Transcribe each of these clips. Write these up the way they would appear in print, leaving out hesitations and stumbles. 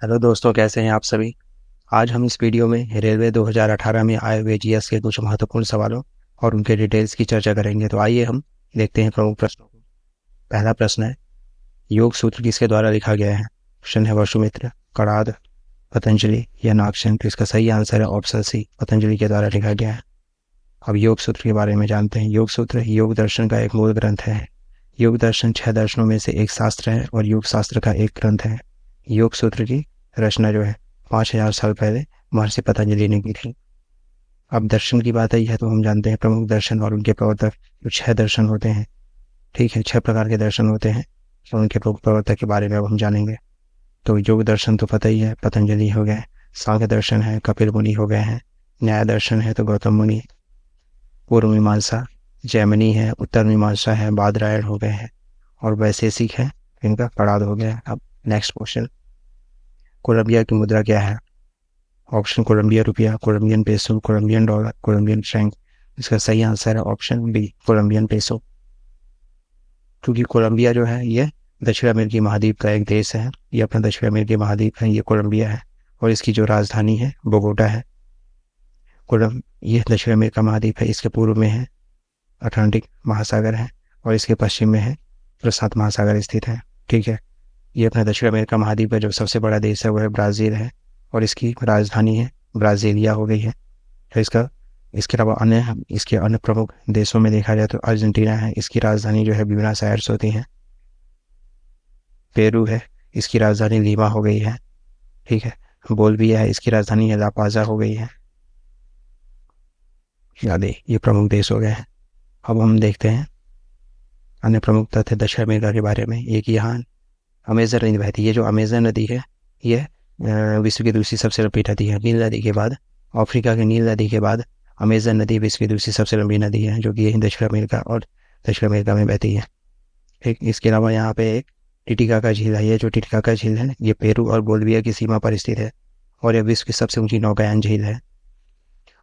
Hello दोस्तों, कैसे हैं आप सभी। आज हम इस वीडियो में रेलवे 2018 में आए हुए जीएस के कुछ महत्वपूर्ण सवालों और उनके डिटेल्स की चर्चा करेंगे। तो आइए हम देखते हैं प्रमुख प्रश्नों को। पहला प्रश्न है, योग सूत्र किसके द्वारा लिखा गया है। ऑप्शन है वसुमित्र, कणाद, पतंजलि या नागसेन। तो इसका सही आंसर है ऑप्शन सी, पतंजलि के द्वारा लिखा गया है। अब योग सूत्र के बारे में जानते हैं। योग सूत्र योग दर्शन का एक मूल ग्रंथ है। योग दर्शन 6 दर्शनों में से एक शास्त्र है और योग शास्त्र का एक ग्रंथ है। योग सूत्र की रचना जो है 5000 साल पहले महर्षि पतंजलि ने की थी। अब दर्शन की बात आई है तो हम जानते हैं प्रमुख दर्शन और उनके प्रवर्तक जो 6 दर्शन होते हैं। ठीक है, 6 प्रकार के दर्शन होते हैं और उनके प्रमुख प्रवर्तक के बारे में अब हम जानेंगे। तो योग दर्शन तो पता ही है, पतंजलि हो गए। सांख्य दर्शन है, कपिल मुनि हो गए हैं। न्याय दर्शन है तो गौतम मुनि। पूर्व मीमांसा जैमिनी है। उत्तर मीमांसा है, बादरायण हो गए हैं। और वैशेषिक है, इनका कणाद हो गया है। अब नेक्स्ट क्वेश्चन, कोलंबिया की मुद्रा क्या है। ऑप्शन कोलंबिया रुपया, Colombian peso, Colombian dollar, Colombian franc. इसका सही आंसर है ऑप्शन बी, कोलंबियन पेसो। क्योंकि कोलंबिया जो है ये दक्षिण अमेरिकी महाद्वीप का एक देश है। ये अपना दक्षिण अमेरिकी महाद्वीप है, ये कोलंबिया है। और इसकी जो राजधानी है बोगोटा है। ये दक्षिण अमेरिका महाद्वीप है। इसके पूर्व में है अटलांटिक महासागर है और इसके पश्चिम में है प्रशांत महासागर स्थित है। ठीक है, ये अपना दक्षिण अमेरिका महाद्वीप का जो सबसे बड़ा देश है वो है ब्राज़ील है और इसकी राजधानी है ब्राज़ीलिया हो गई है। तो इसके अलावा इसके अन्य प्रमुख देशों में देखा जाए तो अर्जेंटीना है, इसकी राजधानी जो है ब्यूनस आयर्स होती है। पेरू है, इसकी राजधानी लीमा हो गई है। ठीक है, बोल्विया है, इसकी राजधानी है लापाजा हो गई है। यादें, ये प्रमुख देश हो गए हैं। अब हम देखते हैं अन्य प्रमुख तथ्य दक्षिण अमेरिका के बारे में। एक यहाँ अमेजन नदी बहती है। ये जो अमेजन नदी है ये विश्व की दूसरी सबसे लंबी नदी है। नील नदी के बाद, अफ्रीका की नील नदी के बाद अमेजन नदी विश्व की दूसरी सबसे लंबी नदी है, जो कि दक्षिण अमेरिका में बहती है। ठीक, इसके अलावा यहाँ पे एक टिटिकाका झील है। ये जो टिटिकाका झील है ये पेरू और बोल्विया की सीमा पर स्थित है और यह विश्व की सबसे ऊंची नौकायान झील है।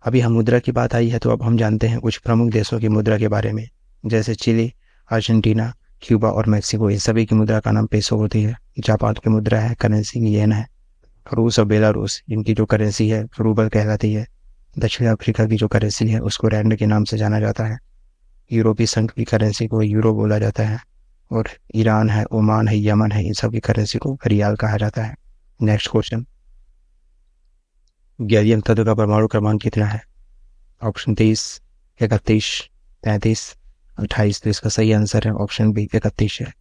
अभी हम मुद्रा की बात आई है तो अब हम जानते हैं कुछ प्रमुख देशों की मुद्रा के बारे में, जैसे चिली, अर्जेंटीना, क्यूबा और मैक्सिको। इन सभी की मुद्रा का नाम पेसो होती है। जापान की मुद्रा है, करेंसी येन है। रूस और बेलारूस, इनकी जो करेंसी है रूबल कहलाती है। दक्षिण अफ्रीका की जो करेंसी है उसको रैंड के नाम से जाना जाता है। यूरोपीय संघ की करेंसी को यूरो बोला जाता है। और ईरान है, ओमान है, यमन है, इन सब की करेंसी को रियाल कहा जाता है। नेक्स्ट क्वेश्चन, गैलियम तत्व का परमाणु क्रमांक कितना है। ऑप्शन 30, 31, 33, 28। तो इसका सही आंसर है ऑप्शन बी, 31 है।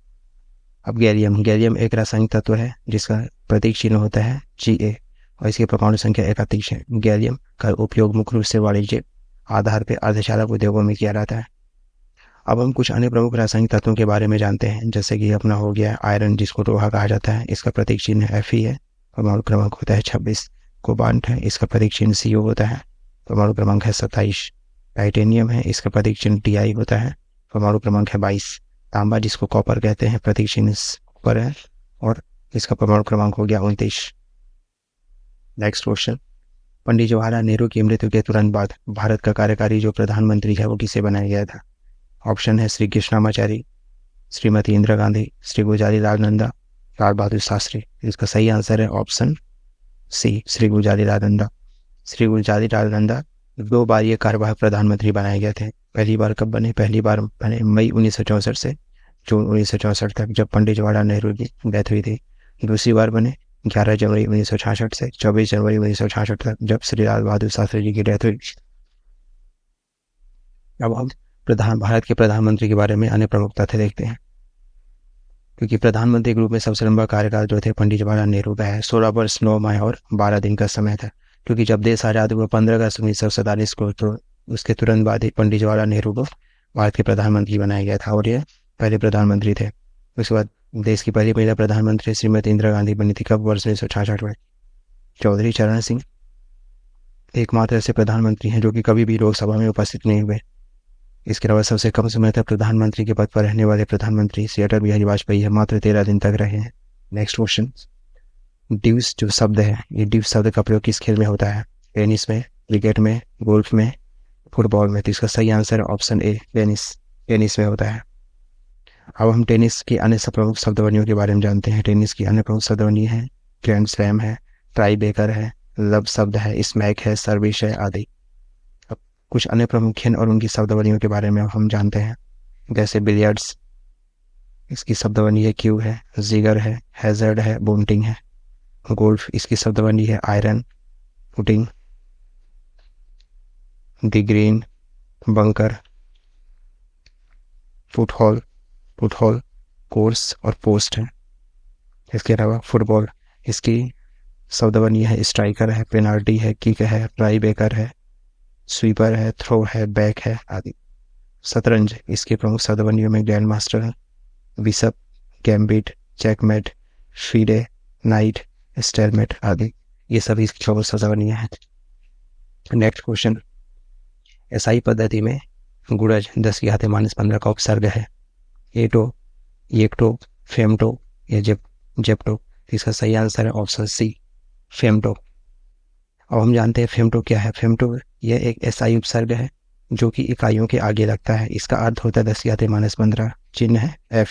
अब गैलियम एक रासायनिक तत्व है जिसका प्रतीक चिन्ह होता है Ga और इसकी परमाणु संख्या 31 है। गैलियम का उपयोग मुख्य रूप से वाणिज्यिक आधार पर अर्धचालक उद्योगों में किया जाता है। अब हम कुछ अन्य प्रमुख रासायनिक तत्वों के बारे में जानते हैं, जैसे कि अपना हो गया आयरन, जिसको लोहा कहा जाता है। इसका प्रतीक चिन्ह Fe है, परमाणु क्रमांक होता है 26। कोबाल्ट है, इसका प्रतीक चिन्ह Co होता है, परमाणु क्रमांक है 27। टाइटेनियम है, इसका प्रतीक चिन्ह Ti होता है, परमाणु क्रमांक है 22। तांबा, जिसको कॉपर कहते हैं, प्रतीक चिन्ह पर है और इसका परमाणु क्रमांक हो गया 29। नेक्स्ट क्वेश्चन, पंडित जवाहरलाल नेहरू की मृत्यु के तुरंत बाद भारत का कार्यकारी जो प्रधानमंत्री है वो किसे बनाया गया था। ऑप्शन है श्री कृष्णामाचारी, श्रीमती इंदिरा गांधी, श्री गुलजारी लाल नंदा, लाल बहादुर शास्त्री। इसका सही आंसर है ऑप्शन सी, श्री गुलजारी लाल नंदा। श्री गुलजारी लाल नंदा 2 बार ये कार्यवाहक प्रधानमंत्री बनाए गए थे। पहली बार कब बने, पहली बार बने मई 1964 से जून 1964 तक, जब पंडित जवाहरलाल नेहरू की डेथ हुई थी। दूसरी बार बने 11 जनवरी 1966 से 24 जनवरी 1966 तक, जब श्री लाल बहादुर शास्त्री जी की डेथ हुई। अब हम भारत के प्रधानमंत्री के बारे में अन्य प्रमुख तथ्य देखते हैं। क्योंकि प्रधानमंत्री के रूप में सबसे लंबा कार्यकाल जो थे पंडित जवाहरलाल नेहरू का है, 16 वर्ष 9 माह और 12 दिन का समय था। क्योंकि जब देश आज़ाद हुआ 15 अगस्त 1947 को, तो उसके तुरंत बाद ही पंडित जवाहरलाल नेहरू को भारत के प्रधानमंत्री बनाया गया था और ये पहले प्रधानमंत्री थे। उसके बाद देश की पहली महिला प्रधानमंत्री श्रीमती इंदिरा गांधी बनी थी, कब, वर्ष 1966 में। चौधरी चरण सिंह एकमात्र ऐसे प्रधानमंत्री हैं जो कि कभी भी लोकसभा में उपस्थित नहीं हुए। इसके अलावा सबसे कम समय तक प्रधानमंत्री के पद पर रहने वाले प्रधानमंत्री श्री अटल बिहारी वाजपेयी है, मात्र 13 दिन तक रहे हैं। नेक्स्ट क्वेश्चन, ड्यूस जो शब्द है, ये ड्यूस शब्द का प्रयोग किस खेल में होता है। टेनिस में, क्रिकेट में, गोल्फ में, फुटबॉल में। तो इसका सही आंसर ऑप्शन ए, टेनिस में होता है। अब हम टेनिस की अन्य प्रमुख शब्दवर्णियों के बारे में जानते हैं। टेनिस की अन्य प्रमुख शब्दवर्णी है ग्रैंड स्लैम है, ट्राई बेकर है, लब शब्द है, स्मैक है, सर्विस है आदि। अब कुछ अन्य प्रमुख खेल और उनकी शब्दावलियों के बारे में हम जानते हैं। जैसे बिलियर्ड्स, इसकी शब्दावली है क्यू है, जिगर है, हैजर्ड है, बोंटिंग है। गोल्फ, इसकी शब्दावली है iron, putting, the green, bunker, फुटहॉल, कोर्स और पोस्ट है। इसके अलावा फुटबॉल, इसकी शब्दावली है स्ट्राइकर है, पेनाल्टी है, किक है, ट्राई बेकर है, स्वीपर है, थ्रो है, बैक है आदि। शतरंज, इसकी प्रमुख शब्दावलियों में ग्रैंड मास्टर है, bishop, gambit, checkmate, FIDE, night, stalemate आदि। ये सभी इसकी प्रमुख शब्दावलियां हैं। नेक्स्ट क्वेश्चन, एसआई पद्धति में गुणज 10 की घात -15 का उपसर्ग है। एटो, येक्टो, फेमटो या जेप्टो। इसका सही आंसर है ऑप्शन सी, फेमटो। अब हम जानते हैं फेमटो क्या है। फेमटो यह एक एसआई उपसर्ग है जो कि इकाइयों के आगे लगता है। इसका अर्थ होता है 10 की घात -15, चिन्ह है एफ।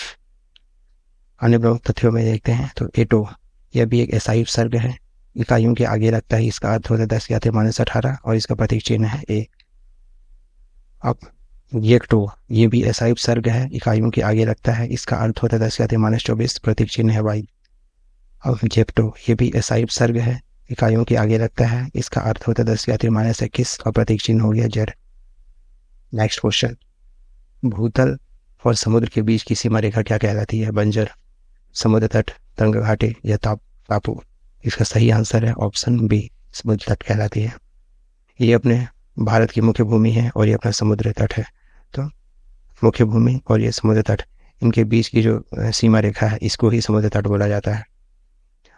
अन्य प्रमुख तथ्यों में देखते हैं तो एटो यह भी एक एसआई उपसर्ग है, इकाइयों के आगे लगता है। इसका अर्थ होता है 10 की घात -18 और इसका प्रतीक चिन्ह है ए। अब येक्टो ये भी एसआई उपसर्ग है, इकाइयों के आगे लगता है। इसका अर्थ होता है 10 की घात -24, प्रतीक चिन्ह है वाई। अब जेप्टो ये भी एसआई उपसर्ग है, इकाइयों के आगे लगता है। इसका अर्थ होता है 10 की घात -21 और प्रतीक चिन्ह हो गया जेड। नेक्स्ट क्वेश्चन, भूतल और समुद्र के बीच की सीमा रेखा क्या कहलाती है। बंजर, समुद्र तट, तंग घाटी या टापू। इसका सही आंसर है ऑप्शन बी, समुद्र तट कहलाती है। ये अपने भारत की मुख्य भूमि है और ये अपना समुद्र तट है। तो मुख्य भूमि और ये समुद्र तट, इनके बीच की जो सीमा रेखा है इसको ही समुद्र तट बोला जाता है।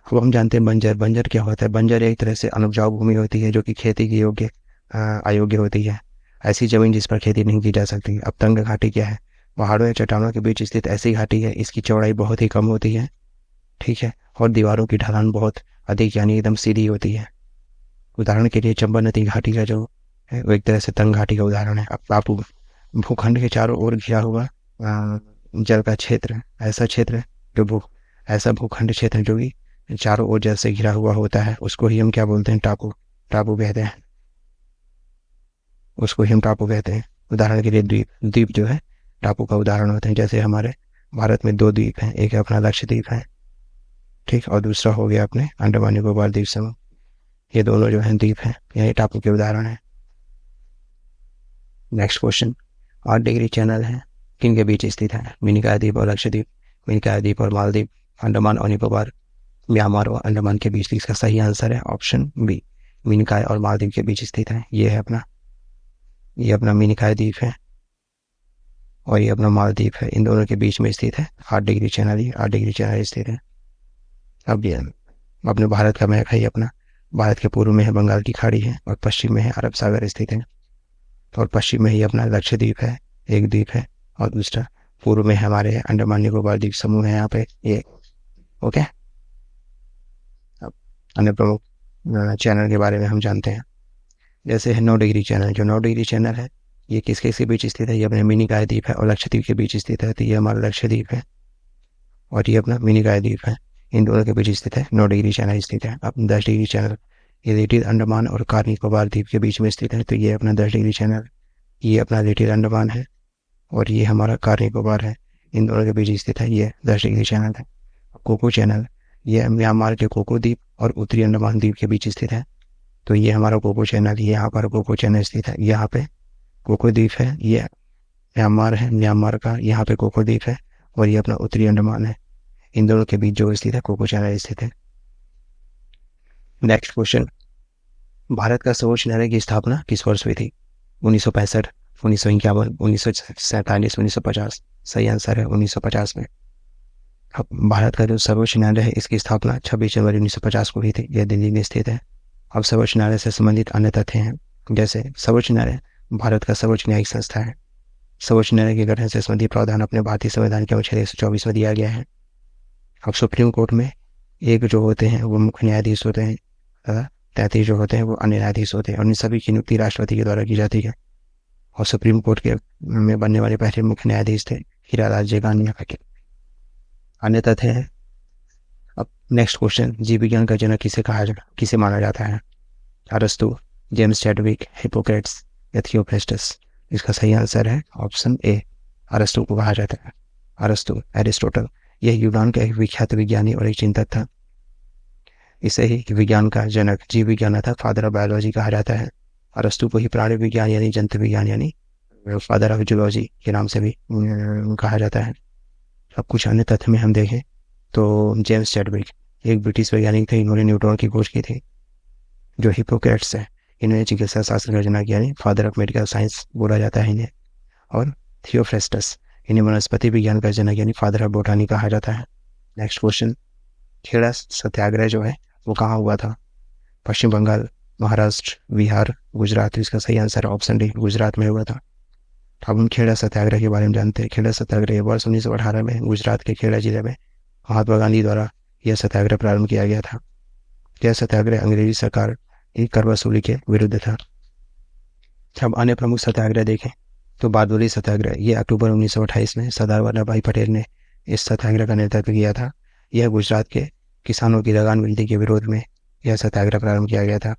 अब हम जानते हैं बंजर। बंजर क्या होता है। बंजर एक तरह से अनुपजाऊ भूमि होती है जो कि खेती की योग्य अयोग्य होती है, ऐसी जमीन जिस पर खेती नहीं की जा सकती। अब तंग घाटी क्या है। पहाड़ों या चट्टानों के बीच स्थित ऐसी घाटी है, इसकी चौड़ाई बहुत ही कम होती है, ठीक है, और दीवारों की ढलान बहुत अधिक यानी एकदम सीधी होती है। उदाहरण के लिए चंबल नदी घाटी का जो है वो एक तरह से तंग घाटी का उदाहरण है। अब टापू, भूखंड के चारों ओर घिरा हुआ जल का क्षेत्र, ऐसा भूखंड क्षेत्र जो कि चारों ओर जल से घिरा हुआ होता है, उसको ही हम क्या बोलते हैं, टापू कहते हैं। उसको ही हम टापू कहते हैं। उदाहरण के लिए द्वीप जो है टापू का उदाहरण होते हैं। जैसे हमारे भारत में 2 द्वीप हैं, एक अपना लक्षद्वीप है, ठीक, और दूसरा हो गया अपने अंडमान निकोबार द्वीप समूह। ये दोनों जो हैं द्वीप हैं, यही टापू के उदाहरण हैं। नेक्स्ट क्वेश्चन, 8 डिग्री चैनल है किन के बीच स्थित है। मिनिकॉय द्वीप और लक्षद्वीप, मिनिकॉय द्वीप और मालदीव, अंडमान और निकोबार, म्यांमार और अंडमान के बीच। इसका सही आंसर है ऑप्शन बी, मिनिकॉय और मालदीव के बीच स्थित है। ये अपना मिनिकॉय द्वीप है और ये अपना मालदीव है, इन दोनों के बीच में स्थित है। 8 डिग्री चैनल स्थित है। अब ये अपने भारत का मैप है। ये अपना भारत के पूर्व में है बंगाल की खाड़ी है और पश्चिम में है अरब सागर स्थित है, और पश्चिम में ही अपना लक्षद्वीप है, एक द्वीप है, और दूसरा पूर्व में हमारे अंडमान निकोबार द्वीप समूह है यहाँ पे ये। ओके, अब अन्य प्रमुख चैनल के बारे में हम जानते हैं। जैसे है 9 डिग्री चैनल। जो 9 डिग्री चैनल है ये किसके बीच स्थित है। ये अपने मिनिकॉय द्वीप है और लक्षद्वीप के बीच स्थित है। तो ये हमारा लक्षद्वीप है और ये अपना मिनिकॉय द्वीप है, इन दोनों के बीच स्थित है। 9 डिग्री चैनल स्थित है। अब 10 डिग्री चैनल, ये लिटिल अंडमान और कार निकोबार द्वीप के बीच में स्थित है। तो ये अपना 10 डिग्री चैनल, ये अपना लिटिल अंडमान है और ये हमारा कार निकोबार है, इन दोनों के बीच स्थित है। ये 10 डिग्री चैनल है। कोको चैनल, ये म्यांमार के कोको द्वीप और उत्तरी अंडमान द्वीप के बीच स्थित है। तो ये हमारा कोको चैनल, ये यहाँ पर कोको चैनल स्थित है। यहाँ पे कोको द्वीप है, ये म्यांमार है, म्यांमार का यहाँ पे कोको द्वीप है, और ये अपना उत्तरी अंडमान है, इन दोनों के बीच जो स्थित है कोको चैनल स्थित है। नेक्स्ट क्वेश्चन, भारत का सर्वोच्च न्यायालय की स्थापना किस वर्ष हुई थी। 1965, 1951, 1947, 1950। सही आंसर है 1950 में। अब भारत का जो सर्वोच्च न्यायालय है इसकी स्थापना 26 जनवरी 1950 को हुई थी। यह दिल्ली में स्थित है। अब सर्वोच्च न्यायालय से संबंधित अन्य तथ्य हैं। जैसे सर्वोच्च न्यायालय भारत का सर्वोच्च न्यायिक संस्था है। सर्वोच्च न्यायालय के गठन से संबंधित प्रावधान अपने भारतीय संविधान के अनुच्छेद 124 में दिया गया है। अब सुप्रीम कोर्ट में एक जो होते हैं वो मुख्य न्यायाधीश होते हैं, 33 जो होते हैं वो अन्य न्यायाधीश होते हैं, और इन सभी की नियुक्ति राष्ट्रपति के द्वारा की जाती है। और सुप्रीम कोर्ट के में बनने वाले पहले मुख्य न्यायाधीश थे हीरालाल जेगानिया। अन्य तथ्य है अब नेक्स्ट क्वेश्चन, जीव विज्ञान का जनक किसे माना जाता है? अरस्तु, जेम्स चैडविक, हिप्पोक्रेट्स या थियोफ्रास्टस? इसका सही आंसर है ऑप्शन ए, अरस्तु को कहा जाता है। अरस्तु, एरिस्टोटल, यह यूनान का एक विख्यात विज्ञानी और एक चिंतक था। इसे ही विज्ञान का जनक, जीव विज्ञान अर्थात फादर ऑफ बायोलॉजी कहा जाता है। अरस्तु को ही प्राणी विज्ञान यानी जंतु विज्ञान यानी फादर ऑफ जूलॉजी के नाम से भी कहा जाता है। अब कुछ अन्य तथ्य में हम देखें तो जेम्स चैडविक एक ब्रिटिश वैज्ञानिक थे, इन्होंने न्यूट्रॉन की खोज की थी। जो हिप्पोक्रेट्स है, इन्होंने चिकित्सा शास्त्र का जनक यानी फादर ऑफ मेडिकल साइंस बोला जाता है इन्हें। और थियोफ्रास्टस, इन्हें वनस्पति विज्ञान का जनक यानी फादर ऑफ बोटानी कहा जाता है। नेक्स्ट क्वेश्चन, खेड़ा सत्याग्रह जो है वो कहाँ हुआ था? पश्चिम बंगाल, महाराष्ट्र, बिहार, गुजरात? इसका सही आंसर है ऑप्शन डी, गुजरात में हुआ था। अब हम खेड़ा सत्याग्रह के बारे में जानते हैं। खेड़ा सत्याग्रह वर्ष 1918 में गुजरात के खेड़ा जिले में महात्मा गांधी द्वारा यह सत्याग्रह प्रारंभ किया गया था। यह सत्याग्रह अंग्रेजी सरकार की कर वसूली के विरुद्ध था। अब अन्य प्रमुख सत्याग्रह देखें तो बारडोली सत्याग्रह, यह अक्टूबर 1928 में सरदार वल्लभ भाई पटेल ने इस सत्याग्रह का नेतृत्व किया था। यह गुजरात के किसानों की लगान मिलने के विरोध में यह सत्याग्रह प्रारंभ किया गया था।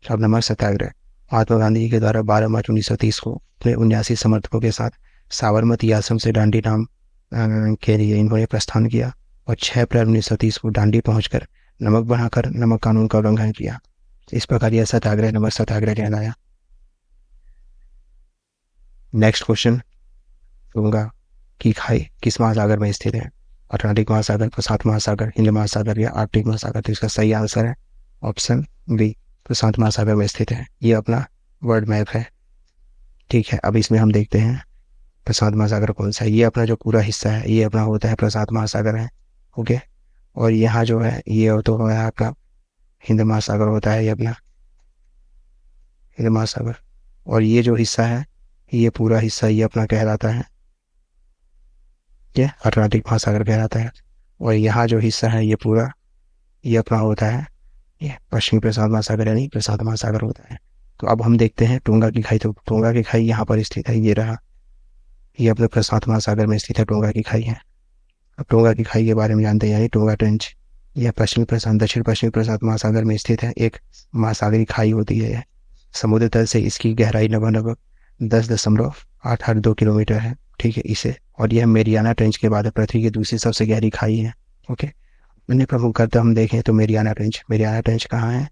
अब नमक सत्याग्रह, महात्मा गांधी के द्वारा 12 मार्च 1930 को अपने 79 समर्थकों के साथ साबरमती आश्रम से डांडी नाम के लिए इन्होंने प्रस्थान किया और 6 अप्रैल 1930 को डांडी पहुंचकर नमक बनाकर नमक कानून का उल्लंघन किया। इस प्रकार यह सत्याग्रह नमक सत्याग्रह कहलाया। नेक्स्ट क्वेश्चन, गंगा की खाई किस महासागर में स्थित है? अटलांटिक महासागर, प्रशांत महासागर, हिंद महासागर या आर्कटिक महासागर? तो इसका सही आंसर है ऑप्शन बी, प्रशांत महासागर में स्थित है। ये अपना वर्ल्ड मैप है, ठीक है। अब इसमें हम देखते हैं प्रशांत महासागर कौन सा है। ये अपना जो पूरा हिस्सा है ये अपना होता है प्रशांत महासागर है, ओके। और यहाँ जो है ये तो है आपका हिंद महासागर होता है, ये अपना हिंद महासागर। और ये जो हिस्सा है ये पूरा हिस्सा ये अपना कहलाता है, ये अटलांटिक महासागर कहलाता है। और यहाँ जो हिस्सा है ये पूरा ये अपना होता है ये पश्चिमी प्रशांत महासागर यानी प्रशांत महासागर होता है। तो अब हम देखते हैं टोंगा की खाई। तो टोंगा की खाई यहाँ पर स्थित है, ये रहा, ये अपने प्रशांत महासागर में स्थित है, टोंगा की खाई है। अब टोंगा की खाई के बारे में जानते हैं, यानी टोंगा ट्रेंच। यह दक्षिण पश्चिमी प्रशांत महासागर में स्थित है, एक महासागरीय खाई होती है। यह समुद्र तल से इसकी गहराई लगभग 10.882 किलोमीटर है, ठीक है इसे। और यह मेरियाना ट्रेंच के बाद पृथ्वी की दूसरी सबसे गहरी खाई है, ओके। अन्य प्रमुख करते हम देखें तो मेरियाना ट्रेंच कहाँ है?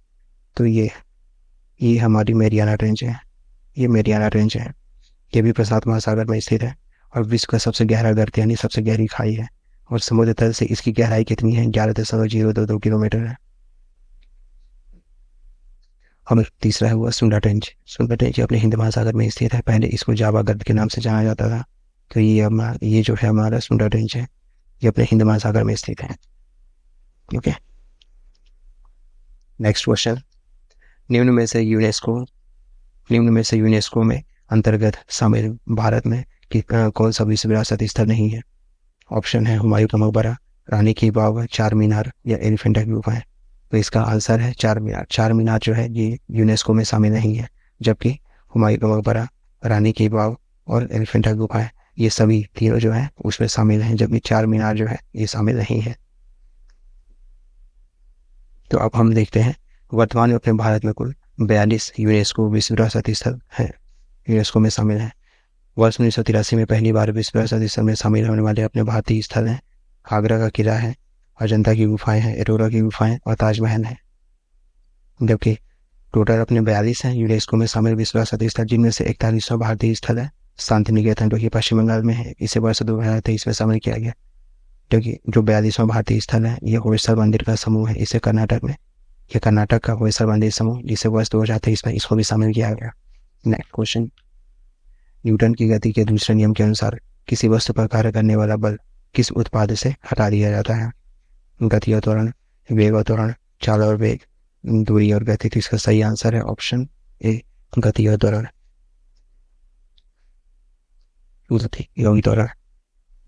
तो ये हमारी मेरियाना ट्रेंच है, ये मेरियाना ट्रेंच है। ये भी प्रशांत महासागर में स्थित है और विश्व का सबसे गहरा गर्त यानी सबसे गहरी खाई है। और समुद्र तल से इसकी गहराई कितनी है? 11.022 किलोमीटर है। और तीसरा है हुआ सुंडा ट्रेंच। सुंडा ट्रेंच अपने हिंद महासागर में स्थित है, पहले इसको जावा गर्त के नाम से जाना जाता था। तो ये जो है हमारा सुंडा ट्रेंच है, ये अपने हिंद महासागर में स्थित है, ओके। नेक्स्ट क्वेश्चन, निम्न में से यूनेस्को में अंतर्गत शामिल भारत में कौन सा विश्व विरासत स्थल नहीं है? ऑप्शन है हुमायूं का मकबरा, रानी की बाव, चार मीनार या एलिफेंटा की गुफाएं? तो इसका आंसर है चार मीनार। चार मीनार जो है ये यूनेस्को में शामिल नहीं है, जबकि हुमायूं का मकबरा, रानी की बाव और एलिफेंटा की गुफाएं ये सभी तीनों जो है उसमें शामिल हैं, जबकि चार मीनार जो है ये शामिल नहीं है। तो अब हम देखते हैं वर्तमान में अपने भारत में कुल 42 यूनेस्को विश्व विरासत स्थल है, यूनेस्को में शामिल है। वर्ष 1983 में पहली बार विश्व विरासत स्थल में शामिल होने वाले अपने भारतीय स्थल हैं आगरा का किला है, अजंता की गुफाएं हैं, एलोरा की गुफाएं और ताजमहल है। जबकि टोटल अपने 42 हैं यूनेस्को में शामिल विश्व विरासत स्थल, जिनमें से 41वां भारतीय स्थल है शांति निकेतन, जो कि पश्चिम बंगाल में है। इसे वर्ष 2023 में शामिल किया गया। क्योंकि जो 42वां भारतीय स्थल है ये होयसला मंदिर का समूह है, इसे कर्नाटक में, ये कर्नाटक का होयसला मंदिर समूह, जिसे वर्ष 2023 में इसको भी शामिल किया गया। नेक्स्ट क्वेश्चन, न्यूटन की गति के दूसरे नियम के अनुसार किसी वस्तु पर कार्य करने वाला बल किस उत्पाद से हटा दिया जाता है? गति और त्वरण, वेग और त्वरण, चाल और वेग, दूरी और गति? तो इसका सही आंसर है ऑप्शन ए, गति और त्वरण, त्वरण।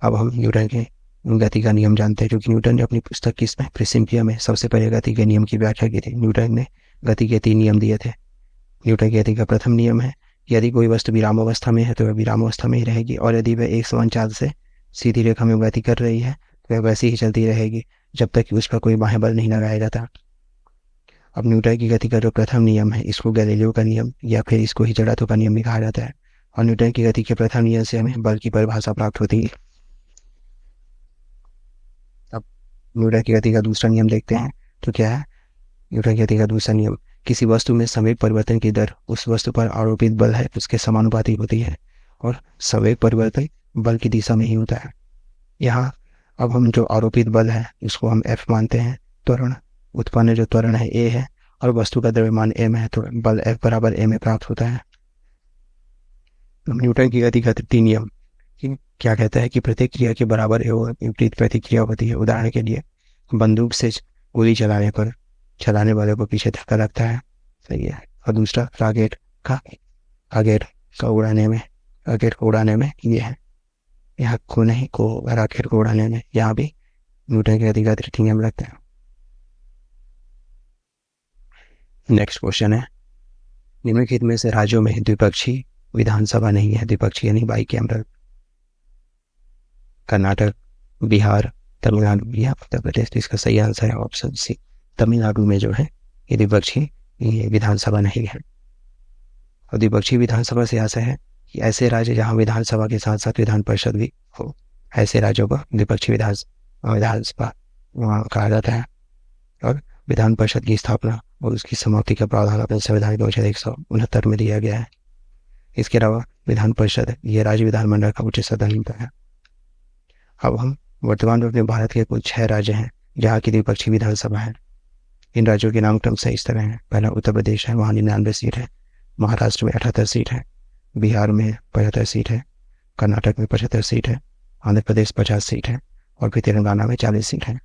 अब हम न्यूटन के गति का नियम जानते हैं, क्योंकि न्यूटन ने अपनी पुस्तक की इसमें प्रिंसिपिया में सबसे पहले गति के नियम की व्याख्या की थी। न्यूटन ने गति के 3 नियम दिए थे। न्यूटन की गति का प्रथम नियम है, यदि कोई वस्तु विरामावस्था में है तो वह विरामावस्था में ही रहेगी, और यदि वह एक समान चाल से सीधी रेखा में गति कर रही है तो वह वैसी ही चलती रहेगी। जब तक कि उस पर कोई बाह्य बल नहीं लगाया जाता। अब न्यूटन की गति का जो प्रथम नियम है, इसको गैलीलियो का नियम या फिर इसको ही जड़त्व का नियम भी कहा जाता है। और न्यूटन की गति के प्रथम नियम से हमें बल की परिभाषा प्राप्त होती है। अब न्यूटन की गति का दूसरा नियम देखते हैं, तो क्या है न्यूटन की गति का दूसरा नियम? किसी वस्तु में संवेग परिवर्तन की दर उस वस्तु पर आरोपित बल है उसके समानुपाती होती है, और संवेग परिवर्तन बल की दिशा में ही होता है। यहाँ अब हम जो आरोपित बल है उसको हम F मानते हैं। त्वरण उत्पन्न जो त्वरण है A है, और वस्तु का द्रव्यमान m है, तो बल F बराबर a में प्राप्त होता है। न्यूटन की गति का तृतीय नियम क्या कहता है कि प्रत्येक क्रिया के बराबर एवं विपरीत प्रतिक्रिया होती है। उदाहरण के लिए बंदूक से गोली चलाने पर चलाने वाले को पीछे धक्का लगता है, सही है। और दूसरा रॉकेट का उड़ाने में ये है, यहाँ को नहीं को रॉकेट को उड़ाने में, यहाँ भी न्यूटन की गति का तृतीय नियम लगता है। नेक्स्ट क्वेश्चन है, निम्नलिखित में से राज्यों में द्विपक्षीय विधानसभा नहीं है। द्विपक्षीय यानी बाई कैमरल। कर्नाटक, बिहार, तमिलनाडु या उत्तर प्रदेश। तो इसका सही आंसर है ऑप्शन सी, तमिलनाडु में जो है ये द्विपक्षीय ये विधानसभा नहीं है। और द्विपक्षीय विधानसभा से आशा है कि ऐसे राज्य जहाँ विधानसभा के साथ साथ विधान परिषद भी हो, ऐसे राज्यों को द्विपक्षीय विधानसभा कहा जाता है। और विधान परिषद की स्थापना और उसकी समाप्ति का प्रावधान अपने संविधान के अनुच्छेद 169 में दिया गया है। इसके अलावा विधान परिषद ये राज्य विधानमंडल का उच्च सदन होता है। अब हम वर्तमान में अपने भारत के कुल 6 राज्य हैं जहाँ की द्विपक्षीय विधानसभा है। इन राज्यों के नाम क्रम से इस तरह हैं। पहला उत्तर प्रदेश है, वहाँ 99 सीट है। महाराष्ट्र में 78 सीट है। बिहार में 75 सीट है। कर्नाटक में 75 सीट है। आंध्र प्रदेश 50 सीट है। और फिर तेलंगाना में 40 सीट है।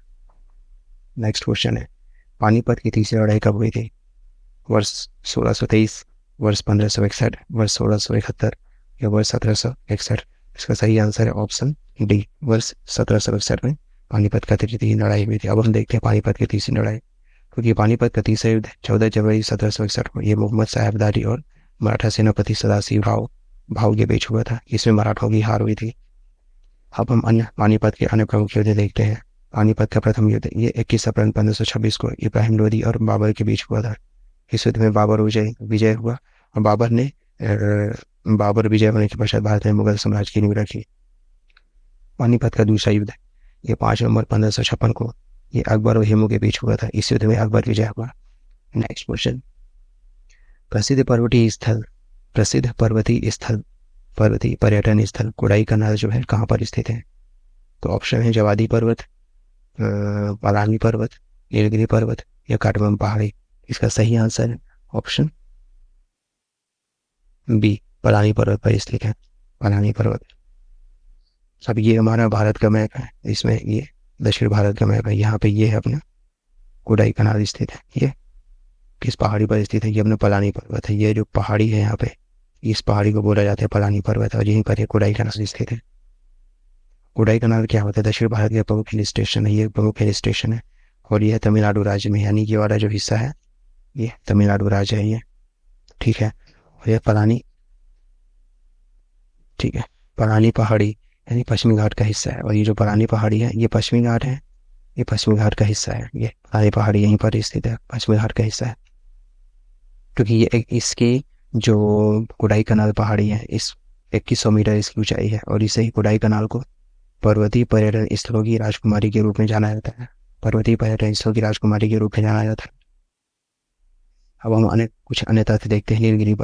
नेक्स्ट क्वेश्चन है, पानीपत की तीसरी लड़ाई कब हुई थी? वर्ष 1623, वर्ष 1561, वर्ष 1671 या वर्ष 1761? इसका सही आंसर है ऑप्शन डी, वर्ष 1761 में पानीपत का तृतीय लड़ाई हुई थी। अब हम देखते हैं पानीपत की तीसरी लड़ाई। क्योंकि पानीपत का तीसरा युद्ध 14 जनवरी 1761 को ये मोहम्मद साहेबजादी और मराठा सेनापति सदाशिव भाव के बीच हुआ था। इसमें मराठों की हार हुई थी। अब हम पानीपत के अन्य प्रमुख युद्ध देखते हैं। पानीपत का प्रथम युद्ध ये 21 अप्रैल 1526 को इब्राहिम लोदी और बाबर के बीच हुआ था। इस युद्ध में बाबर विजय हुआ और बाबर विजय होने के पश्चात भारत में मुगल साम्राज्य की नींव रखी। पानीपत का दूसरा युद्ध ये 5 नवंबर 1556 को ये अकबर और हेमू के बीच हुआ था। इस युद्ध में अकबर विजय हुआ। नेक्स्ट क्वेश्चन, प्रसिद्ध पर्वतीय पर्यटन स्थल कोडाईकनाल जो है कहाँ पर स्थित है? तो ऑप्शन है जवादी पर्वत, पलानी पर्वत, नीलगिरी पर्वत या काठमांडू पहाड़ी। इसका सही आंसर है ऑप्शन बी, पलानी पर्वत पर स्थित है, पलानी पर्वत। अब ये हमारा भारत का मैप है, इसमें ये दक्षिण भारत का मैप है। यहाँ पे ये है अपना कोडाईकनाल स्थित है। ये किस पहाड़ी पर स्थित है? ये अपना पलानी पर्वत है। ये जो पहाड़ी है यहाँ पे, इस पहाड़ी को बोला जाता है पलानी पर्वत, और यहीं पर कोडाईकनाल स्थित है। कोडाईकनाल क्या होता है? दक्षिण भारत का प्रमुख हिल स्टेशन है। ये प्रमुख हिल स्टेशन है और यह तमिलनाडु राज्य में, यानी ये वाला जो हिस्सा है ये तमिलनाडु राज्य है ये, ठीक है। और यह पलानी, ठीक है, पलानी पहाड़ी यानी पश्चिमी घाट का हिस्सा है। और ये जो पलानी पहाड़ी है ये पश्चिमी घाट है, ये पश्चिमी घाट का हिस्सा है। ये पलानी पहाड़ी यहीं पर स्थित है, पश्चिमी घाट का हिस्सा है। क्योंकि ये इसकी जो कोडाईकनाल पहाड़ी है इस 2100 मीटर इसकी ऊंचाई है, और इसे ही कोडाईकनाल को पर्वतीय पर्यटन स्थलों की राजकुमारी के रूप में जाना जाता है। पर्वतीय पर्यटन स्थलों की राजकुमारी के रूप में जाना जाता है। अब हम कुछ अन्य तथ्य देखते हैं। नीलगिरी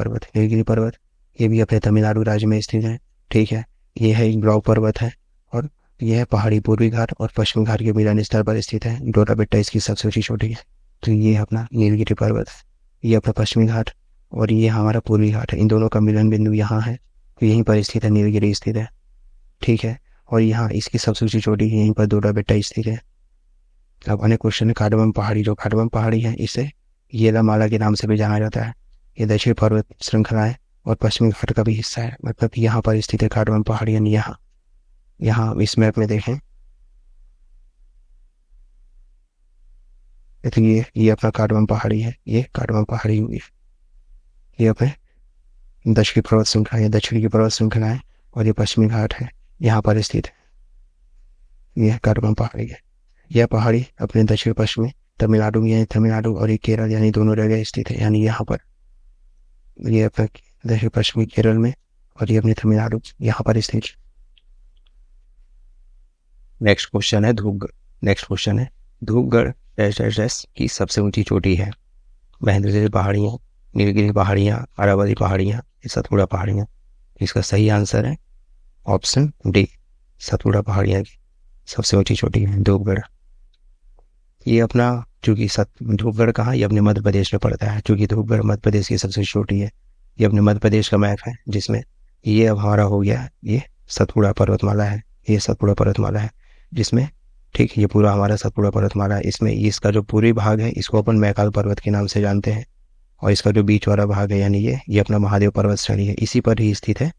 पर्वत ये भी अपने तमिलनाडु राज्य में स्थित है, ठीक है। ये है एक ब्रॉक पर्वत है और यह है पहाड़ी पूर्वी घाट और पश्चिमी घाट के मिलन स्थल पर स्थित है। डोराबेट्टा इसकी सबसे ऊंची चोटी है। तो ये अपना नीलगिरी पर्वत, ये अपना पश्चिमी घाट और ये हमारा पूर्वी घाट है। इन दोनों का मिलन बिंदु यहाँ है, तो यहीं पर स्थित है, नीलगिरी स्थित है, ठीक है। और यहाँ इसकी सबसे ऊंची चोटी यहीं पर डोराबेट्टा स्थित है। अब अन्य क्वेश्चन है काठमांडू पहाड़ी। जो काठमांडू पहाड़ी है इसे येलामाला के नाम से भी जाना जाता है। ये दक्षिण पर्वत श्रृंखला है और पश्चिमी घाट का भी हिस्सा है। मतलब यहाँ पर स्थित है काठमांडू पहाड़ी, यानी यहाँ इस मैप में देखें तो ये अपना काठमांडू पहाड़ी है, ये काठमांडू पहाड़ी हुई। ये अपने दक्षिणी पर्वत श्रृंखला है, दक्षिण की पर्वत श्रृंखला है और ये पश्चिमी घाट है, यहाँ पर स्थित है। यह काठमांडू पहाड़ी है। यह पहाड़ी अपने दक्षिण पश्चिम में तमिलनाडु में, यानी तमिलनाडु और ये केरल यानी दोनों जगह स्थित है। यानी यहाँ पर ये अपने दक्षिण पश्चिमी केरल में और ये अपने तमिलनाडु यहाँ पर स्थित। नेक्स्ट क्वेश्चन है धूपगढ़ डैश डैश डैश की सबसे ऊंची चोटी है। महेंद्रगिरी पहाड़ियाँ, नीलगिरी पहाड़ियाँ, अरावली पहाड़ियाँ, सतपुड़ा पहाड़ियाँ। इसका सही आंसर है ऑप्शन डी, सतपुड़ा पहाड़ियाँ की सबसे ऊंची चोटी है धूपगढ़। ये अपना चूंकि धूपगढ़ कहाँ, ये अपने मध्य प्रदेश में पड़ता है। चूंकि धूपगढ़ मध्य प्रदेश की सबसे छोटी है। ये अपने मध्य प्रदेश का मैप है जिसमें ये अब हमारा हो गया, ये सतपुड़ा पर्वतमाला है। ये सतपुड़ा पर्वतमाला है जिसमें, ठीक, ये पूरा हमारा सतपुड़ा पर्वतमाला है। इसमें इसका जो पूरी भाग है इसको अपन मैकाल पर्वत के नाम से जानते हैं, और इसका जो बीच वाला भाग है यानी ये अपना महादेव पर्वत श्रेणी है, इसी पर ही स्थित है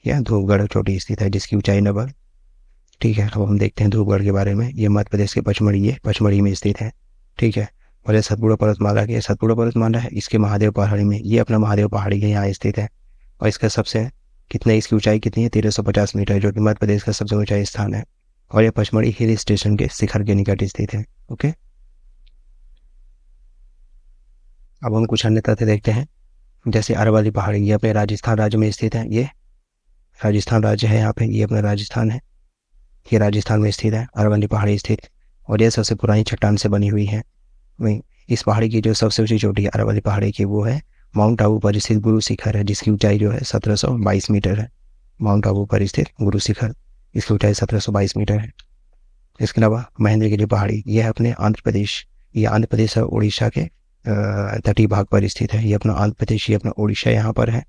यह धूपगढ़ चोटी स्थित है, जिसकी ऊंचाई 90। ठीक है, अब हम देखते हैं धूपगढ़ के बारे में। ये मध्य प्रदेश के पचमढ़ी में स्थित है। ठीक है, और यह सतपुड़ा पर्वतमाला है, इसके महादेव पहाड़ी में, ये अपना महादेव पहाड़ी के यहाँ स्थित है। और इसका सबसे इसकी ऊंचाई कितनी है, 1350 मीटर, जो कि मध्य प्रदेश का सबसे ऊंचाई स्थान है। और यह पचमढ़ी हिल स्टेशन के शिखर के निकट स्थित है। ओके, अब हम कुछ अन्य तथ्य देखते हैं, जैसे अरावली पहाड़ी, ये अपने राजस्थान राज्य में स्थित है। ये राजस्थान राज्य है यहाँ पे, ये अपना राजस्थान है, ये राजस्थान में स्थित है अरावली पहाड़ी स्थित। और यह सबसे पुरानी चट्टान से बनी हुई है। वहीं इस पहाड़ी की जो सबसे ऊंची चोटी है अरावली पहाड़ी की, वो है माउंट आबू पर स्थित गुरु शिखर है, जिसकी ऊंचाई जो है 1722 मीटर है। माउंट आबू पर स्थित गुरु शिखर, इसकी ऊंचाई 1722 मीटर है। इसके अलावा महेंद्रगिरी पहाड़ी, यह अपने आंध्र प्रदेश और उड़ीसा के तटीय भाग पर स्थित है। ये अपना आंध्र प्रदेश, ये अपना उड़ीसा यहाँ पर है,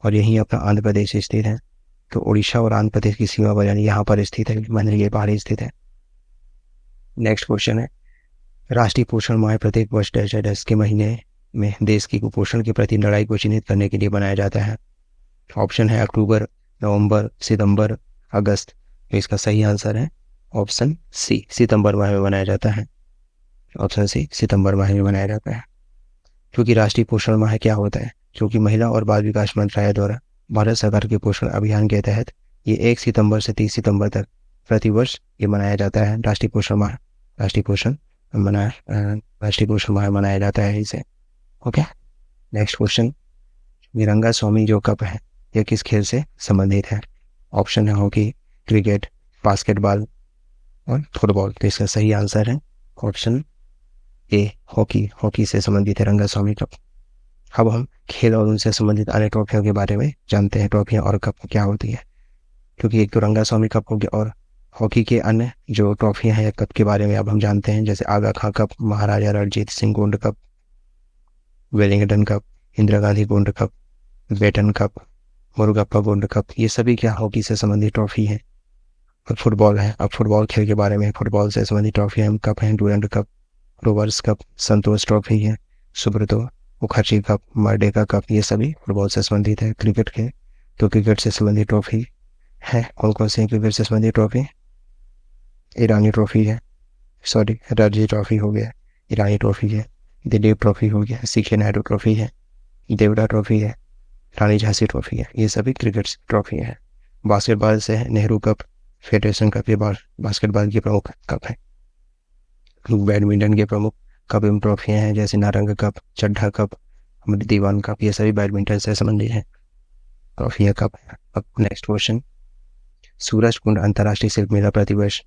और यहीं अपना आंध्र प्रदेश स्थित है। तो उड़ीसा और आंध्र प्रदेश की सीमा पर यानी यहाँ पर स्थित है महेंद्रगिरी पहाड़ी स्थित है। नेक्स्ट क्वेश्चन है, राष्ट्रीय पोषण माह प्रत्येक वर्ष डैश के महीने में देश की कुपोषण के प्रति लड़ाई को चिन्हित करने के लिए बनाया जाता है। ऑप्शन है अक्टूबर, नवंबर, सितंबर, अगस्त। तो इसका सही आंसर है ऑप्शन सी, सितंबर माह में बनाया जाता है। ऑप्शन सी, सितंबर माह में बनाया जाता है। क्योंकि राष्ट्रीय पोषण माह क्या होता है, क्योंकि महिला और बाल विकास मंत्रालय द्वारा भारत सरकार के पोषण अभियान के तहत ये 1 सितंबर से 30 सितंबर तक प्रतिवर्ष ये मनाया जाता है। राष्ट्रीय पोषण माह मनाया जाता है इसे। ओके, नेक्स्ट क्वेश्चन, निरंगा स्वामी जो कप है यह किस खेल से संबंधित है। ऑप्शन है हॉकी, क्रिकेट, बास्केटबॉल और फुटबॉल। तो इसका सही आंसर है ऑप्शन ए, हॉकी से संबंधित है रंगा स्वामी कप। अब हम खेल और उनसे संबंधित अन्य ट्रॉफियों के बारे में जानते हैं, ट्रॉफियां और कप क्या होती है। क्योंकि एक तो रंगा स्वामी कप हो गया, और हॉकी के अन्य जो ट्रॉफियां हैं कप के बारे में अब हम जानते हैं, जैसे Aga Khan cup, Maharaja Ranjit Singh gold cup, Wellington cup, Indira Gandhi gold cup, Beighton cup, Murugappa gold cup, ये सभी क्या हॉकी से संबंधित ट्रॉफी है। और फुटबॉल है, अब फुटबॉल खेल के बारे में, फुटबॉल से संबंधित ट्रॉफी हम कप हैं, Durand cup, Rovers cup, Santosh trophy है, Subroto Mukherjee cup, Merdeka cup, ये सभी फुटबॉल से संबंधित है। क्रिकेट के तो क्रिकेट से संबंधित ट्रॉफी है, कौन से क्रिकेट से संबंधित ट्रॉफी, ईरानी ट्रॉफी है, सॉरी रणजी ट्रॉफी हो गया, ईरानी ट्रॉफी है, दिलीप ट्रॉफी हो गया, सीके नायडू ट्रॉफी है, देवड़ा ट्रॉफी है, रानी झांसी ट्रॉफी है, ये सभी क्रिकेट ट्रॉफी है। बास्केटबॉल से है नेहरू कप, फेडरेशन कप, ये बास्केटबॉल की प्रमुख कप है। बैडमिंटन के प्रमुख कप एवं ट्रॉफियाँ हैं, जैसे नारंग कप, चड्ढा कप, अमृत दीवान कप, ये सभी बैडमिंटन से संबंधित हैं, ट्रॉफियाँ कप। अब नेक्स्ट क्वेश्चन, सूरजकुंड अंतर्राष्ट्रीय शिल्प मेला प्रतिवर्ष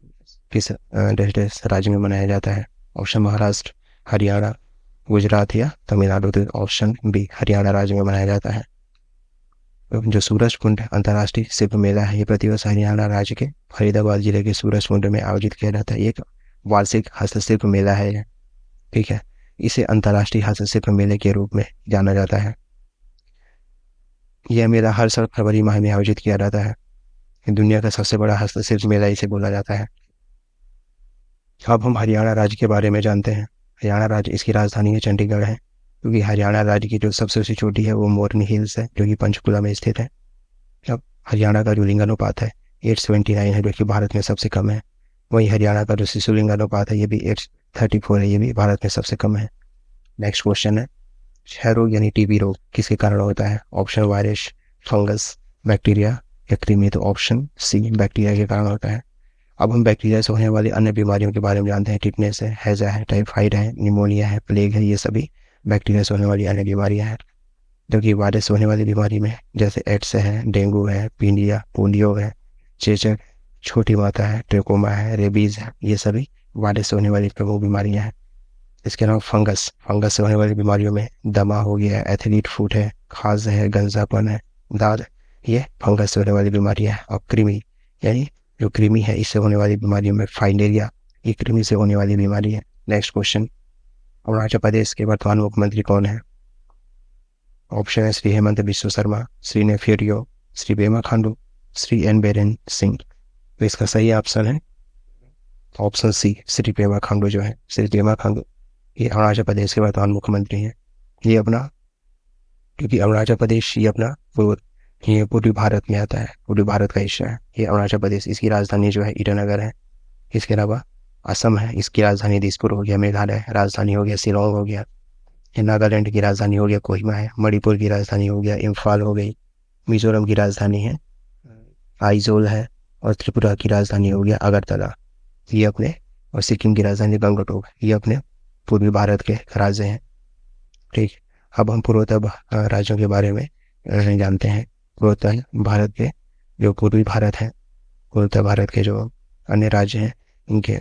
किस राज्य में मनाया जाता है। ऑप्शन महाराष्ट्र, हरियाणा, गुजरात या तमिलनाडु। तो ऑप्शन बी, हरियाणा राज्य में मनाया जाता है। जो सूरजकुंड अंतर्राष्ट्रीय शिल्प मेला है ये प्रतिवर्ष हरियाणा राज्य के फरीदाबाद जिले के सूरजकुंड में आयोजित किया जाता है। एक वार्षिक हस्तशिल्प मेला है ये, ठीक है, इसे अंतर्राष्ट्रीय हस्तशिल्प मेले के रूप में जाना जाता है। यह मेला हर साल फरवरी माह में आयोजित किया जाता है। दुनिया का सबसे बड़ा हस्तशिल्प मेला इसे बोला जाता है। अब हम हरियाणा राज्य के बारे में जानते हैं। हरियाणा राज्य, इसकी राजधानी है चंडीगढ़ है, क्योंकि हरियाणा राज्य की जो सबसे ऊंची चोटी है वो मोरनी हिल्स है, जो कि पंचकुला में स्थित है। अब हरियाणा का जो लिंगानुपात है 879 है, जो कि भारत में सबसे कम है। वहीं हरियाणा का जो शिशु लिंगानुपात है ये भी 834 है, ये भी भारत में सबसे कम है। नेक्स्ट क्वेश्चन है, क्षय रोग यानी टीबी रोग किसके कारण होता है। ऑप्शन वायरस, फंगस, बैक्टीरिया या कृमि। तो ऑप्शन सी, बैक्टीरिया के कारण होता है। अब हम बैक्टीरिया से होने वाली अन्य बीमारियों के बारे में जानते हैं। टिटनेस है, हैजा है, टाइफाइड है, निमोनिया है, प्लेग है, ये सभी बैक्टीरिया से होने वाली अन्य बीमारियां हैं। जबकि वायरस से होने वाली बीमारी में जैसे एड्स है, डेंगू है, पीलिया, पोलियो है, चेचक, छोटी माता है, ट्रेकोमा है, रेबीज है, ये सभी वायरस से होने वाली प्रमुख बीमारियां हैं। इसके अलावा फंगस फंगस से होने वाली बीमारियों में दमा हो गया, एथलीट फुट है, खाज है, गंजापन है, दाद, ये फंगस से होने वाली बीमारियां हैं। और कृमि यानी जो कृमि है, इससे होने वाली बीमारियों में फाइलेरिया, ये कृमि से होने वाली बीमारी है। नेक्स्ट क्वेश्चन, अरुणाचल प्रदेश के वर्तमान मुख्यमंत्री कौन है? ऑप्शन है श्री हेमंत बिश्व शर्मा, श्री नेफ्यूरियो, श्री पेमा खांडू, श्री एन बेरेन सिंह। तो इसका सही ऑप्शन है ऑप्शन सी, श्री पेमा खांडू जो है, श्री पेमा खांडू, ये अरुणाचल प्रदेश के वर्तमान मुख्यमंत्री हैं। ये अपना, क्योंकि अरुणाचल प्रदेश ये पूर्वी भारत में आता है, पूर्वी भारत का हिस्सा है ये अरुणाचल प्रदेश। इसकी राजधानी जो है ईटानगर है। इसके अलावा असम है, इसकी राजधानी दिसपुर हो गया। मेघालय राजधानी हो गया शिलोंग हो गया। नागालैंड की राजधानी हो गया कोहिमा है। मणिपुर की राजधानी हो गया इम्फाल हो गई। मिजोरम की राजधानी है आइजोल है। और त्रिपुरा की राजधानी हो गया अगरतला, ये अपने, और सिक्किम की राजधानी गंगटोक, ये अपने पूर्वी भारत के राज्य हैं। ठीक, अब हम पूर्वोत्तर राज्यों के बारे में जानते हैं। पूर्वोत्तर भारत के जो पूर्वी भारत है, पूर्वोत्तर भारत के जो अन्य राज्य हैं, इनके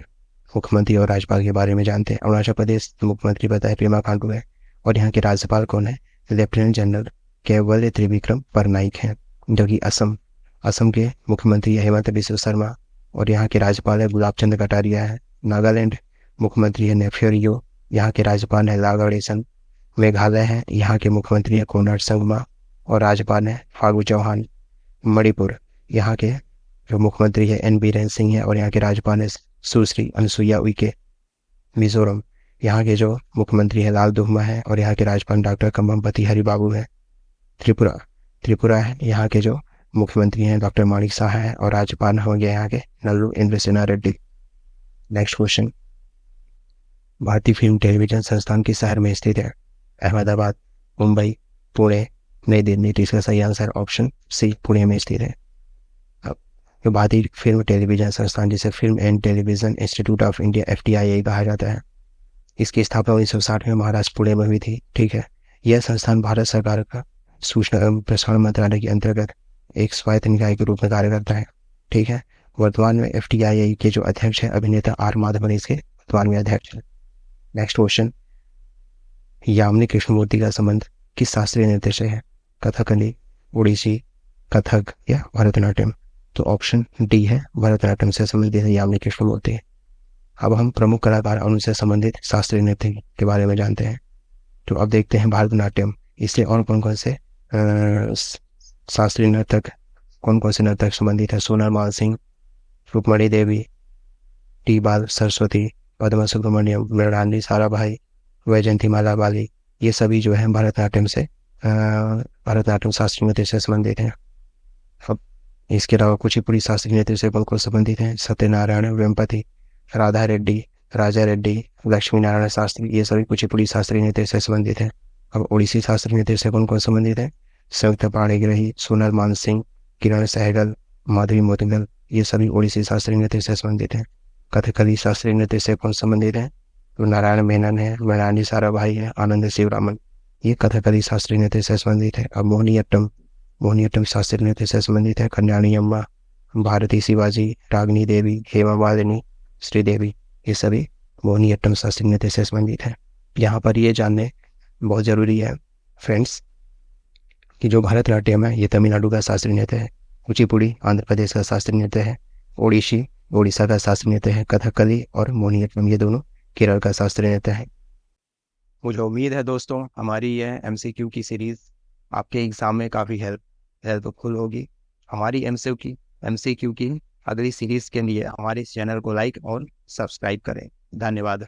मुख्यमंत्री और राज्यपाल के बारे में जानते हैं। अरुणाचल प्रदेश मुख्यमंत्री पता है पेमा खांडू है। और यहाँ के राज्यपाल कौन है? लेफ्टिनेंट जनरल केवल त्रिविक्रम परनाइक हैं। जो कि असम के मुख्यमंत्री हेमंत बिश्व शर्मा, और यहाँ के राज्यपाल है गुलाब चंद कटारिया है। नागालैंड मुख्यमंत्री है नेफ्यूरियो, यहाँ के राज्यपाल है लागाड़ेसन। मेघालय है, यहाँ के मुख्यमंत्री है कोनराड संगमा, और राज्यपाल है फागू चौहान। मणिपुर, यहाँ के जो मुख्यमंत्री है एन बीरेन सिंह है, और यहाँ के राज्यपाल है सुश्री अनुसुईया उइके। मिजोरम, यहाँ के जो मुख्यमंत्री है लाल दुहमा है, और यहाँ के राज्यपाल डॉक्टर कम्बमपति हरिबाबू है। त्रिपुरा है, यहाँ के जो मुख्यमंत्री हैं डॉक्टर माणिक साहा है, और राज्यपाल हो गया यहाँ के नल्लू इंद्रसेना रेड्डी। नेक्स्ट क्वेश्चन, भारतीय फिल्म टेलीविजन संस्थान किस शहर में स्थित है? अहमदाबाद, मुंबई, पुणे, नई दिल्ली। तो इसका सही आंसर ऑप्शन सी, पुणे में स्थित है। अब जो भारतीय फिल्म टेलीविजन संस्थान, जिसे film and television institute of India FTII कहा जाता है, इसकी स्थापना 1960 में महाराष्ट्र पुणे में हुई थी। ठीक है, यह संस्थान भारत सरकार का सूचना एवं प्रसारण मंत्रालय के अंतर्गत एक स्वायत्त निकाय के रूप में कार्य करता है। ठीक है, वर्तमान में FTII के जो अध्यक्ष है अभिनेता R माधवन इसके वर्तमान में अध्यक्ष है। नेक्स्ट क्वेश्चन, यामिनी कृष्णमूर्ति का संबंध किस शास्त्रीय नृत्य से है? कथकली, ओडिसी, कथक या भरतनाट्यम? तो ऑप्शन डी है, भरतनाट्यम से संबंधित है यामिनी कृष्णमूर्ति। अब हम प्रमुख कलाकार और उनसे संबंधित शास्त्रीय नृत्य के बारे में जानते हैं। तो अब देखते हैं भरतनाट्यम, इससे और कौन कौन से शास्त्रीय नर्तक, कौन कौन से नर्तक संबंधित है? सोनल मान सिंह, रुक्मणी देवी, टी बाल सरस्वती, पद्मा सुब्रमण्यम, मृणालिनी साराभाई, वैजयंती माला बाली, ये सभी जो है भरतनाट्यम शास्त्रीय नृत्य से संबंधित हैं। अब इसके अलावा कुचिपुड़ी शास्त्रीय नृत्य से कौन कौन संबंधित हैं? सत्यनारायण वेम्पति, राधा रेड्डी, राजा रेड्डी, लक्ष्मी नारायण शास्त्री, ये सभी कुचिपुड़ी शास्त्रीय नृत्य से संबंधित हैं। अब ओडिसी शास्त्रीय नृत्य से कौन कौन संबंधित है? संयुक्त पाणिग्रही, सोनल मान सिंह, किरण सहगल, माधवी मोतिगल, ये सभी ओडिसी शास्त्रीय नृत्य से संबंधित हैं। कथकली शास्त्रीय नृत्य से कौन संबंधित है? तो नारायण मेनन है, मृणालिनी साराभाई है, आनंद शिवरामन, ये कथकली शास्त्रीय नृत्य से संबंधित है। अब मोहिनीअट्टम शास्त्रीय नृत्य से संबंधित है कल्याणी अम्मा, भारती शिवाजी, रागिनी देवी, हेमा मालिनी, श्रीदेवी, ये सभी मोहिनीअट्टम शास्त्रीय नृत्य से संबंधित है। यहाँ पर ये जानने बहुत ज़रूरी है फ्रेंड्स कि जो भरतनाट्यम है ये तमिलनाडु का शास्त्रीय नृत्य है, कुचिपुड़ी आंध्र प्रदेश का शास्त्रीय नृत्य है, ओडिसी ओडिशा का शास्त्रीय नृत्य है, कथकली और मोहिनीअट्टम ये दोनों केरल का शास्त्रीय नृत्य है। मुझे उम्मीद है दोस्तों हमारी यह MCQ की सीरीज़ आपके एग्ज़ाम में काफ़ी हेल्पफुल होगी। हमारी MCQ की अगली सीरीज़ के लिए हमारे इस चैनल को लाइक और सब्सक्राइब करें। धन्यवाद।